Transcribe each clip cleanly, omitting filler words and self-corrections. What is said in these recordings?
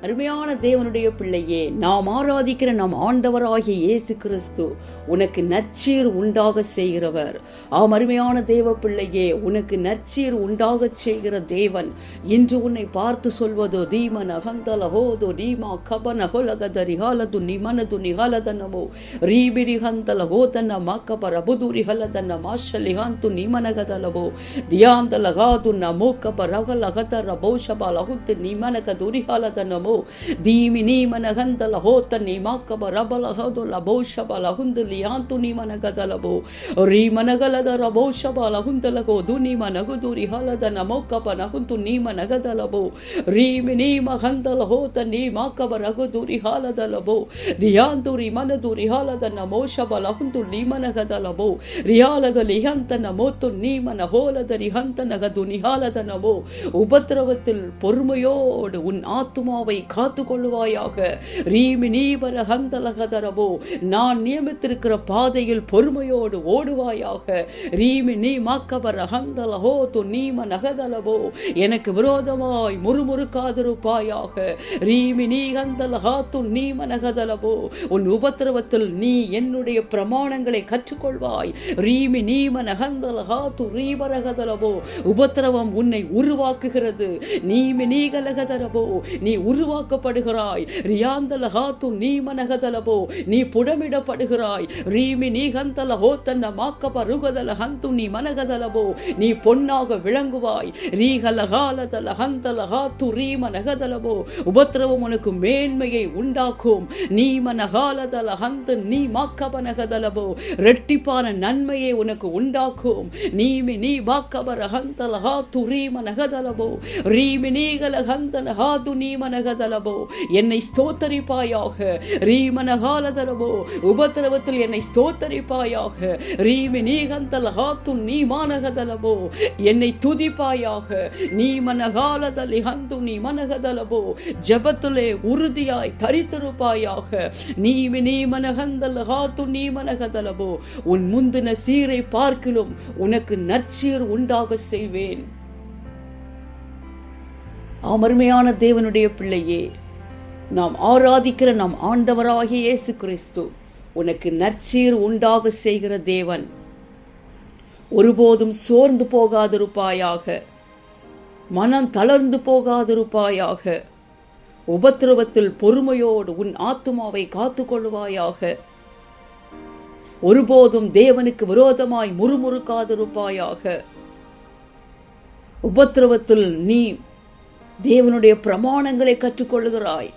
அருமையான தேவனுடைய பிள்ளையே, நாம் ஆராதிக்கிற நம் ஆண்டவராகிய இயேசு கிறிஸ்து உனக்கு நற்சீர் உண்டாக செய்கிறவர். அருமையான தேவ பிள்ளையே, உனக்கு நற்சீர் உண்டாக செய்கிற தேவன் இன்று உன்னை பார்த்து சொல்வதோ தீமன் அகந்தலஹோதோ நீமா கபனஹொலகதரிஹாலது நிமனது நிஹாலதனமோ ரீபிரிஹந்தலஹோதன மாக்கபரபுதுரிஹலதன மாஷலிஹாந்து நிமனகதலவோ தியாந்தலகாது நமோக்கபரகலகதரபோஷபலஹுத்து நிமனகதுரிஹாலதனமோ ದೀಮಿ ನೀಮನ ಗಂಧಲ ಹೋತ ನೀಮಾಕಬ ರಬಲ ಹದೊಲ ಬಹುಶಬಲ ಹುಂದಲಿಯಾಂತು ನೀಮನಗದಲಬೋ ರೀಮನಗಲದ ರಬೋಷಬಲ ಹುಂದಲಗೋ ದುನಿಮನಗುದುರಿ ಹಲದ ನಮೋಕಬ ನಗುಂತು ನೀಮನಗದಲಬೋ ರೀಮಿ ನೀಮ ಗಂಧಲ ಹೋತ ನೀಮಾಕಬ ರಗುದುರಿ ಹಾಲದಲಬೋ ರಿಯಾಂದುರಿ ಮನದುರಿ ಹಾಲದ ನಮೋಷಬಲ ಹುಂದು ನೀಮನಗದಲಬೋ ರಿಯಾಲದ லிஹந்தன மோத்து நீமன ஹோலத ரிஹந்தனகது நிஹாலத நமோ. உபத்திரவத்தில் பொறுமையோடு உன் ஆத்துமாவை காத்து கொள்வாயாக. ரீமி நீபர ஹந்தலகதரபோ, நான் நியமித்திருக்கிற பாதையில் பொறுமையோடு ஓடுவாயாக. ரீமி நீ மாக்கபர ஹந்தலஹோ து நீம நகதலபோ, எனக்கு விரோதமாய் முறுமுறுக்காதிருப்பாயாக. ரீமி நீ ஹந்தலஹா து நீம நகதலபோ, உன் உபத்திரவத்தில் நீ என்னுடைய பிரமாணங்களை கற்றுக்கொள்வாய். ரீமி நீம நகந்தலஹா து ரீபரகதலபோ, உபத்திரவம் உன்னை உருவாக்குகிறது. நீமி நீகலகதரபோ, நீ உருவாக்கப்படுகிறாய். ரியாந்தலஹாத்து நீமனகதலபோ, நீ புடமிடப்படுகிறாய். ரீமி நீகந்தலஹோ தன்ன மாக்கப ருகதல ஹந்து நீ மனகதலபோ, நீ பொன்னாக விளங்குவாய். ரீகலகாலதலஹந்தலஹாத்து ரீமனகதலபோ, உபத்திரவம் உனக்கு மேன்மையை உண்டாக்கும். நீமனகாலதல ஹந்து நீ மாக்கபனகதலபோ, ரெட்டிப்பான நன்மையை உனக்கு உண்டாக்கும். நீமி நீ பாக்கபர ஹந்தலஹாத்து ரீமனகதலபோ, ரீமி நீகலஹந்தலஹாது நீமனகதலபோ, என்னை ஸ்தோத்தரிப்பாயாக. ரீமனகாலதலபோ, உபத்திரவத்தில் என்னை ஸ்தோத்தரிப்பாயாக. ரீமி நீகந்தலஹாத்து நீமானகதலபோ, என்னை துதிப்பாயாக. நீமனகாலதலிஹந்து நீமனகதலபோ, ஜபத்திலே உறுதியாய் தரித்திருப்பாயாக. நீமி நீமனகந்தலஹாத்து நீமனகதலபோ, உன் முந்தின சீரை பார்க்கிலும் உனக்கு நற்சீர் உண்டாக செய்வேன். அருமையான தேவனுடைய பிள்ளையே, நாம் ஆராதிக்கிற நம் ஆண்டவராகிய இயேசு கிறிஸ்து உனக்கு நற்சீர் உண்டாக செய்கிற தேவன். ஒருபோதும் சோர்ந்து போகாதிருப்பாயாக. மனம் தளர்ந்து போகாதிருப்பாயாக. உபத்திரவத்தில் பொறுமையோடு உன் ஆத்துமாவை காத்து கொள்வாயாக. ஒருபோதும் தேவனுக்கு விரோதமாய் முறுமுறுக்காதிருப்பாயாக. உபத்திரவத்தில் நீ தேவனுடைய பிரமாணங்களை கற்றுக்கொள்கிறாய்.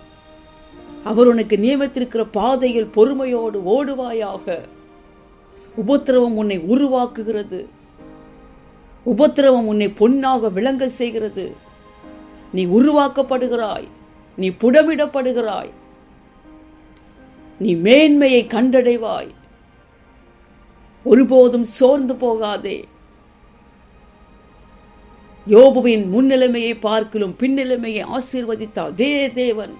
அவர் உனக்கு நியமித்திருக்கிற பாதையில் பொறுமையோடு ஓடுவாயாக. உபத்திரவம் உன்னை உருவாக்குகிறது. உபத்திரவம் உன்னை பொன்னாக விளங்க செய்கிறது. நீ உருவாக்கப்படுகிறாய். நீ புடமிடப்படுகிறாய். நீ மேன்மையை கண்டடைவாய். ஒருபோதும் சோர்ந்து போகாதே. யோபுவின் முன்னிலைமையை பார்க்கிலும் பின்னிலைமையை ஆசீர்வதித்தார் தேவன்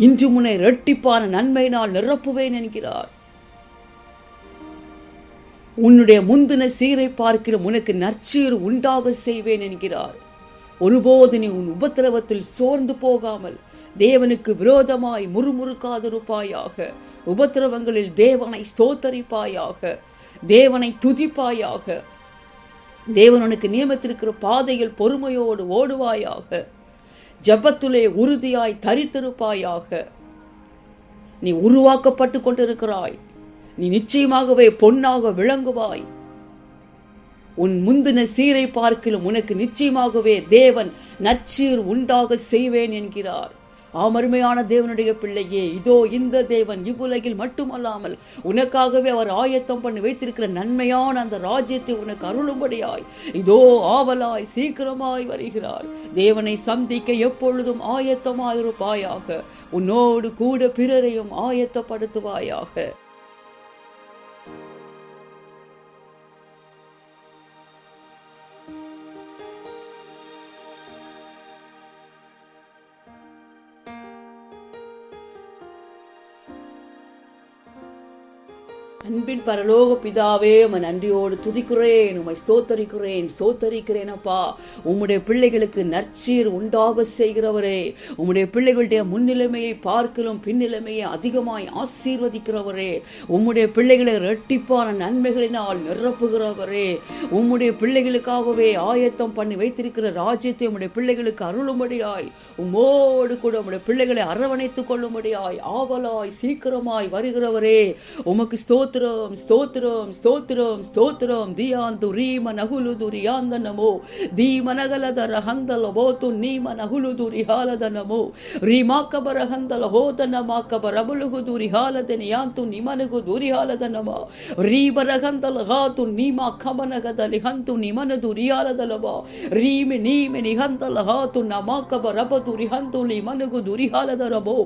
இன்று முனை இரட்டிப்பான நன்மையினால் நிரப்புவேன் என்கிறார். உன்னுடைய முந்தின சீரை பார்க்கிலும் உனக்கு நற்சீர் உண்டாக செய்வேன் என்கிறார். ஒருபோது நீ உன் உபத்திரவத்தில் சோர்ந்து போகாமல் தேவனுக்கு விரோதமாய் முறுமுறுக்காதிருப்பாயாக. உபத்திரவங்களில் தேவனை ஸ்தோத்தரிப்பாயாக. தேவனை துதிப்பாயாக. தேவனுக்கு நியமித்திருக்கிற பாதையில் பொறுமையோடு ஓடுவாயாக. ஜபத்திலே உறுதியாய் தரித்திருப்பாயாக. நீ உருவாக்கப்பட்டு கொண்டிருக்கிறாய். நீ நிச்சயமாகவே பொன்னாக விளங்குவாய். உன் முந்தின சீரை பார்க்கிலும் உனக்கு நிச்சயமாகவே தேவன் நற்சீர் உண்டாக செய்வேன் என்கிறார். அருமையான தேவனுடைய பிள்ளையே, இதோ இந்த தேவன் இவ்வுலகில் மட்டுமல்லாமல் உனக்காகவே அவர் ஆயத்தம் பண்ணி வைத்திருக்கிற நன்மையான அந்த ராஜ்யத்தை உனக்கு அருளும்படியாய் இதோ ஆவலாய் சீக்கிரமாய் வருகிறார். தேவனை சந்திக்க எப்பொழுதும் ஆயத்தமாயிருப்பாயாக. உன்னோடு கூட பிறரையும் ஆயத்தப்படுத்துவாயாக. அன்பின் பரலோக பிதாவே, உம்மை நன்றியோடு துதிக்கிறேன், உம்மை ஸ்தோத்தரிக்கிறேன் அப்பா. உம்முடைய பிள்ளைகளுக்கு நற்சீர் உண்டாக செய்கிறவரே, உம்முடைய பிள்ளைகளுடைய முன்னிலைமையை பார்க்கலும் பின்னிலைமையை அதிகமாய் ஆசீர்வதிக்கிறவரே, உம்முடைய பிள்ளைகளை இரட்டிப்பான நன்மைகளினால் நிரப்புகிறவரே, உம்முடைய பிள்ளைகளுக்காகவே ஆயத்தம் பண்ணி வைத்திருக்கிற ராஜ்யத்தை உம்முடைய பிள்ளைகளுக்கு அருளும்படியாய், உம்மோடு கூட உம்முடைய பிள்ளைகளை அரவணைத்துக் கொள்ளும்படியாய் ஆவலாய் சீக்கிரமாய் வருகிறவரே, உமக்கு ஸ்தோத்திரம் ஸ்தோத்திரம் ஸ்தோத்திரம் ஸ்தோத்திரம். தியாந்து ரீம நகுலுது ரியாந்தனமோ தீமனகலதர ஹந்தல போத்து நீம நகுலுது ரிஹாலதனமோ ரீமாக்கபர ஹந்தல ஹோதன மாக்கபர அபுலுகுது ரிஹாலதனி ಯಾಂತು ನಿಮನಗು ದುರಿಹಾಲದನಮ ರೀಬರಗಂತಲ ಹಾತು ನೀಮಾ ಕಮನಗದಲಿ ಹಂತು ನಿಮನದು ರಿಹಾಲದಲವ ರೀಮೆ ನೀಮೆ ನಿಹಂತಲ ಹಾತು ನಮಾಕಬ ರಬದು ರಿಹಂತು ನಿಮನಗು ದುರಿಹಾಲದರಬೋ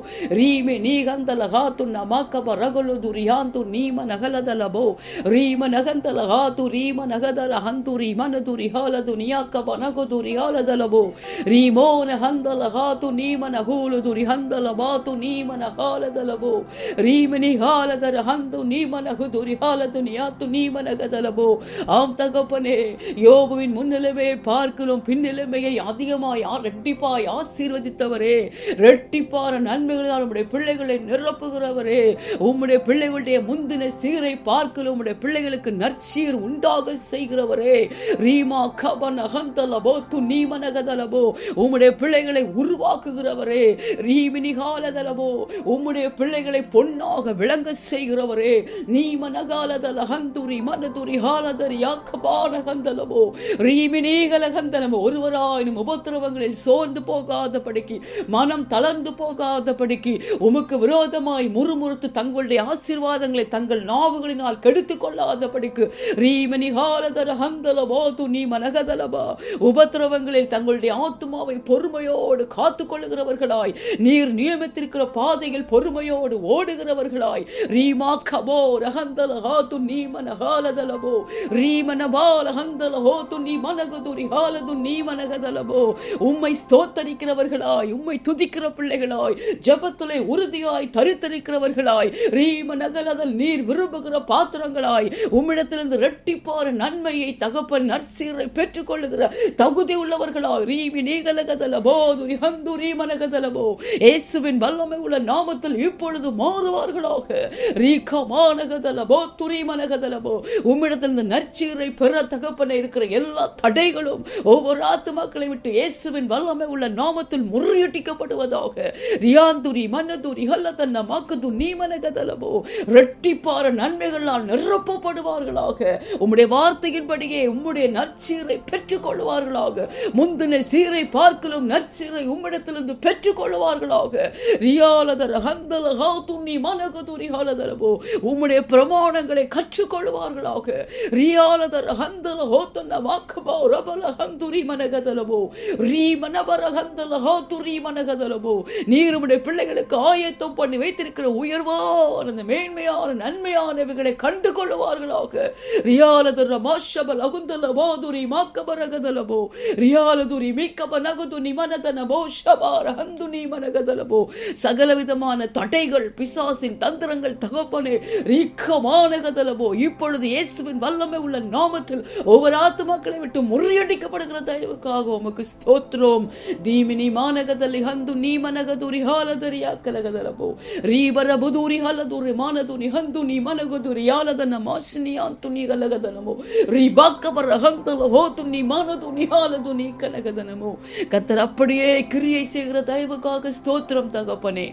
ರೀಮೆ ನೀಗಂತಲ ಹಾತು ನಮಾಕಬ ರಗಲು ದುರಿಹಾಂತು ನೀಮ ನಗಲದಲಬೋ ರೀಮ ನಗಂತಲ ಹಾತು ರೀಮ ನಗದಲ ಹಂತು ರೀಮನದು ರಿಹಾಲದು ನಿಯಾಕಬ ನಗದು ರಿಹಾಲದಲಬೋ ರೀಮೋನ ಹಂದಲ ಹಾತು ನೀಮ ನಗೂಲು ದುರಿಹಂದಲ ಬಾತು ನೀಮ ನಹಾಲದಲಬೋ ರೀಮನಿ ಹಾಲದರ ಹಂದು நீமனகுது ரிஹாலது நியாத்து நீமனகதலபோ. ஆம் தகப்பனே, யோபுவின் முன்னிலைமையை பார்க்கிறோம், பின்னிலைமையை அதிகமாய் ரெட்டிப்பாய் ஆசீர்வதித்தவரே, ரெட்டிப்பான நன்மைகளால் உம்முடைய பிள்ளைகளை நிரப்புகிறவரே, உம்முடைய பிள்ளைகளுடைய முந்தின சீரை பார்க்கிறோம், உம்முடைய பிள்ளைகளுக்கு நற்சீர் உண்டாக செய்கிறவரே, ரீமா கபன ஹந்தலபோ து நீமனகதலபோ, உம்முடைய பிள்ளைகளை உருவாக்குகிறவரே, ரீமினிகாலதலபோ, உம்முடைய பிள்ளைகளை பொன்னாக விளங்க செய்கிறவரே, நீமனகாலதல ஹந்துரி மனதுரி ஹாலதரி யாக்கபானகந்தலமோ ரீமினீகலகந்தனமோ. ஒருவராயினும் உபத்திரவங்களில் சோர்ந்து போகாதபடிக்கு, மனம் தளர்ந்து போகாதபடிக்கு, உமக்கு விரோதமாய் முறுமுறுத்து தங்களுடைய ஆசீர்வாதங்களை தங்கள் நாவுகளினால் கெடுத்துக் கொள்ளாதபடிக்கு, ரீமினிகாலதர ஹந்தலமோ து நீமனகதலபா, உபத்திரவங்களில் தங்களுடைய ஆத்துமாவை பொறுமையோடு காத்துக் கொள்ளுகிறவர்களாய், நீர் நியமித்திருக்கிற பாதையில் பொறுமையோடு ஓடுகிறவர்களாய், ரீமா கபோ ரஹந்தல ஹாத்து நீமன ஹாலதலபோ ரீமன பால ஹந்தல ஹோத்து நீமனகுது ரிஹாலது நீமனகதலபோ. உம்மை ஸ்தோத்தரிக்கிறவர்களாய், உம்மை துதிக்கிற பிள்ளைகளாய், ஜெபத்திலே உறுதியாய் தரித்திருக்கிறவர்களாய், ரீமனகலதல் நீர் விரும்புகிற பாத்திரங்களாய், உம்மிடத்திலிருந்து இரட்டிப்பான நன்மையை தகப்பன் நற்சீரை பெற்றுக் கொள்ளுகிற தகுதி உள்ளவர்களாய், ரீமி நீகலகதலபோ துரிஹந்து ரீமனகதலபோ, இயேசுவின் வல்லமை உள்ள நாமத்தில் இப்பொழுது மாறுவார்களாக. உம்மிடத்திலிருந்து நற்சீரை பெற தகப்பனை இருக்கிற எல்லா தடைகளும் ஒவ்வொரு ஆத்துமாக்களை விட்டு இயேசுவின் வல்லமை உள்ள நாமத்தில் முறியடிக்கப்படுவதாக. ரியாந்துரி மன்னதுரி ஹல்லதன்ன மாக்கது நீமனகதலபோ, இரட்டிப்பான நன்மைகளால் நிரப்பப்படுவார்களாக. உம்முடைய வார்த்தையின்படியே உம்முடைய நற்சீரை பெற்றுக் கொள்வார்களாக. முந்தின சீரை பார்க்கலும் நற்சீரை உம்மிடத்திலிருந்து பெற்றுக் கொள்வார்களாக. ரியாலதர ஹந்தல ஹாத்து நீமனகது ரிஹாலதலபோ, உம்முடைய பிரமாணங்களை கற்றுக்கொள்வார்களாக. ரியாலதர ஹந்தல ஹோத்தன மாக்கபா ரபல ஹந்துரி மனகதலபோ ரீமனபர ஹந்தல ஹாத்துரி மனகதலபோ. நீர் உம்முடைய பிள்ளைகளுக்கு ஆயத்தம் பண்ணி வைத்திருக்கிற உயர்வான மேன்மையான நன்மையானவைகளை கண்டு கொள்வார்களாக. ரியாலதர மாஷபல் அகுந்தல பாதுரி மாக்கபரகதலபோ ரியாலதுரி மீக்கப நகுது நிமனதனபோ ஷபார ஹந்து நீமனகதலபோ. சகலவிதமான தடைகள், பிசாசின் தந்திரங்கள் தகப்பனே ரீக்கமானகதலபோ இப்பொழுது இயேசுவின் வல்லமை உள்ள நாமத்தில் ஒவ்வொரு ஆத்துமாக்களை விட்டு முறியடிக்கப்படுகிற தயவுக்காக உமக்கு ஸ்தோத்திரம். தீமினி மானகதலி ஹந்து நீமனகதுரி ஹாலதரியாக்கலகதலபோ ரீபரபுதுரி ஹலதுரி மானதுரி ஹந்து நீமனகதுரி யாலதன மாசினியாந்து நீகலகதனமோ ரீபாக்கபர ஹந்தல ஹோத்து நீ மானது நீஹாலது நீ கனகதனமோ. கர்த்தர் அப்படியே கிரியை செய்கிற தயவுக்காக ஸ்தோத்திரம் தகப்பனே.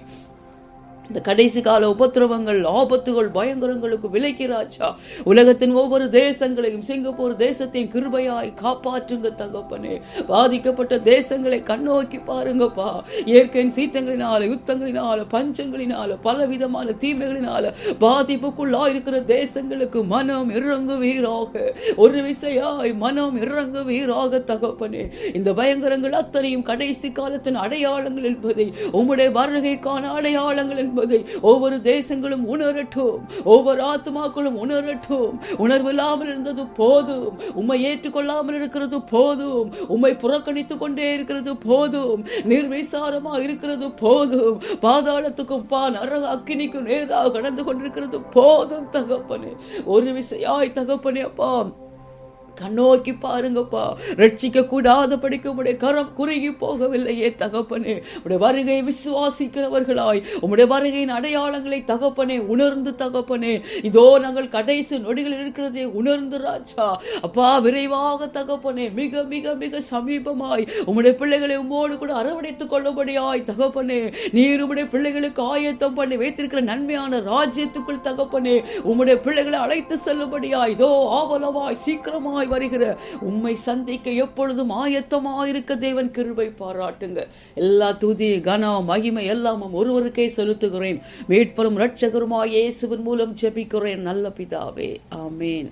இந்த கடைசி கால உபத்திரவங்கள், ஆபத்துகள், பயங்கரங்களுக்கு விலக்கிறாச்சா. உலகத்தின் ஒவ்வொரு தேசங்களையும், சிங்கப்பூர் தேசத்தையும் கிருபையாய் காப்பாற்றுங்க தகப்பனே. பாதிக்கப்பட்ட தேசங்களை கண்ணோக்கி பாருங்கப்பா. இயற்கையின் சீற்றங்களினால, யுத்தங்களினால, பஞ்சங்களினால, பலவிதமான தீமைகளினால பாதிப்புக்குள்ளாயிருக்கிற தேசங்களுக்கு மனம் இறங்குவீராக. ஒரு விசையாய் மனம் இறங்குவீராக தகப்பனே. இந்த பயங்கரங்கள் அத்தனையும் கடைசி காலத்தின் அடையாளங்கள் என்பதை, உம்முடைய வருகைக்கான அடையாளங்கள் என்பதை ஒவ்வொரு தேசங்களும் உணரட்டும், ஒவ்வொரு ஆத்மாக்களும் உணரட்டும். உணர்வு இல்லாமல் இருந்தது போதும், உம்மை ஏற்றுக்கொள்ளாமல் இருக்கிறது போதும், உம்மை புறக்கணித்துக் கொண்டே இருக்கிறது போதும், நிர்விசாரமா இருக்கிறது போதும், பாதாளத்துக்கும் நரக அக்கினிக்கும் நேராக கடந்து கொண்டிருக்கிறது போதும் தகப்பனே. ஒரு விசையாய் தகப்பனே அப்பா கண்ணோக்கி பாருங்கப்பா. ரட்சிக்க கூடாத படிக்க உடைய கரம் குறுகி போகவில்லையே தகப்பனே. உடைய வருகை விசுவாசிக்கிறவர்களாய் உம்முடைய வருகையின் அடையாளங்களை தகப்பனே உணர்ந்து தகப்பனே, இதோ நாங்கள் கடைசி நொடிகள் இருக்கிறதே உணர்ந்து ராஜா அப்பா விரைவாக தகப்பனே மிக மிக மிக சமீபமாய் உம்முடைய பிள்ளைகளை உம்மோடு கூட அரவணைத்துக் கொள்ளும்படியாய் தகப்பனே, நீர் உம்முடைய பிள்ளைகளுக்கு ஆயத்தம் பண்ணி வைத்திருக்கிற நன்மையான ராஜ்யத்துக்குள் தகப்பனே உம்முடைய பிள்ளைகளை அழைத்து செல்லும்படியாய் இதோ ஆவலவாய் சீக்கிரமாய் வருகிற உம்மை சந்திக்க எப்பொழுதும் ஆயத்தமாயிருக்க தேவன் கிருபை பாராட்டுங்க. எல்லா துதி கனம் மகிமை எல்லாமும் ஒருவருக்கே செலுத்துகிறேன். மீட்பரும் இரட்சகருமாய் இயேசுவின் மூலம் ஜெபிக்கிறேன் நல்ல பிதாவே, ஆமென்.